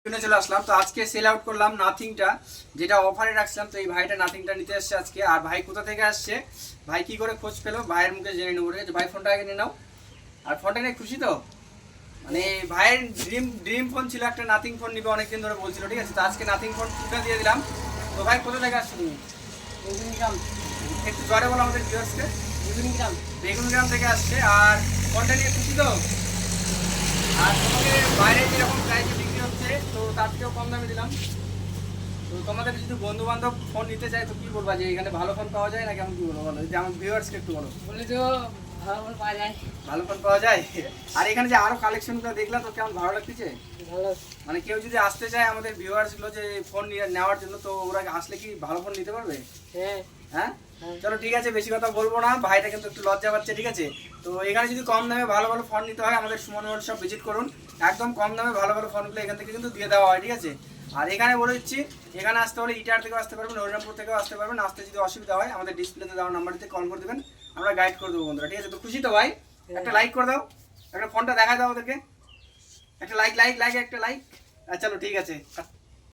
চলে আসলাম। তো আজকে সেল আউট করলাম নাথিংটা, যেটা অফারে রাখছিলাম। তো এই ভাইটা নাথিংটা নিতে আসছে আজকে। আর ভাই কোথা থেকে আসছে, ভাই কি করে খোঁজ পেলো, ভাইয়ের মুখে জেনে নেবো। ঠিক আছে ভাই, ফোনটা আগে নিয়ে নাও। আর ফোনটা নিয়ে খুশি তো? মানে ভাইয়ের ড্রিম ফোন ছিল, একটা নাথিং ফোন নিবে অনেকদিন ধরে বলছিল। ঠিক আছে, তো আজকে নাথিং ফোন তুলে দিয়ে দিলাম। তো ভাই কোথা থেকে আসছো তুমি? বেগুনগ্রাম। একটু জোরে বলো আমাদের ভিউয়ার্সকে। বেগুনগ্রাম। বেগুনগ্রাম থেকে আসছে। আর ফোনটা নিয়ে খুশি তো? আর তোমাকে বাইরে যেরকম প্রাইসে বিক্রি হচ্ছে, তো তার থেকেও কম দামে দিলাম। তো তোমাদের যদি বন্ধু বান্ধব ফোন নিতে চায়, তো কি বলবা, যে এখানে ভালো ফোন পাওয়া যায় না কেমন, কি বলবো বলো, যদি আমার ভিউয়ার্সকে একটু বলো। বলে তো ভালো ফোন পাওয়া যায়। ভালো ফোন পাওয়া যায়। আর এখানে যে আরো কালেকশনগুলো দেখলাম, তো কেমন ভালো লাগতেছে? ভালো। মানে কেউ যদি আসতে চায় আমাদের ভিউয়ার্স গুলো, যে ফোন নেওয়ার জন্য, তো ওরা আসলে কি ভালো ফোন নিতে পারবে? হ্যাঁ। হ্যাঁ, হ্যাঁ। চলো ঠিক আছে, বেশি কথা বলবো না, ভাইটা কিন্তু একটু লজ্জা পাচ্ছে। ঠিক আছে, তো এখানে যদি কম দামে ভালো ভালো ফোন নিতে হয়, আমাদের সুমন মোবাইল শপ ভিজিট করুন। একদম কম দামে ভালো ভালো ফোনগুলো এখান থেকে কিন্তু দিয়ে দেওয়া হয়। ঠিক আছে, আর এখানে বলে দিচ্ছি, এখানে আসতে হলে ইটার থেকেও আসতে পারবেন, হরিরামপুর থেকেও আসতে পারবেন। আসতে যদি অসুবিধা হয়, আমাদের ডিসপ্লেতে দেওয়া নাম্বারটিতে কল করে দেবেন, আমরা গাইড করে দেবো বন্ধুরা। ঠিক আছে, তো খুশি তো ভাই? একটা লাইক করে দাও, একটা ফোনটা দেখা দাও ওদেরকে, একটা লাইক লাইক লাইক একটা লাইক। চলো ঠিক আছে।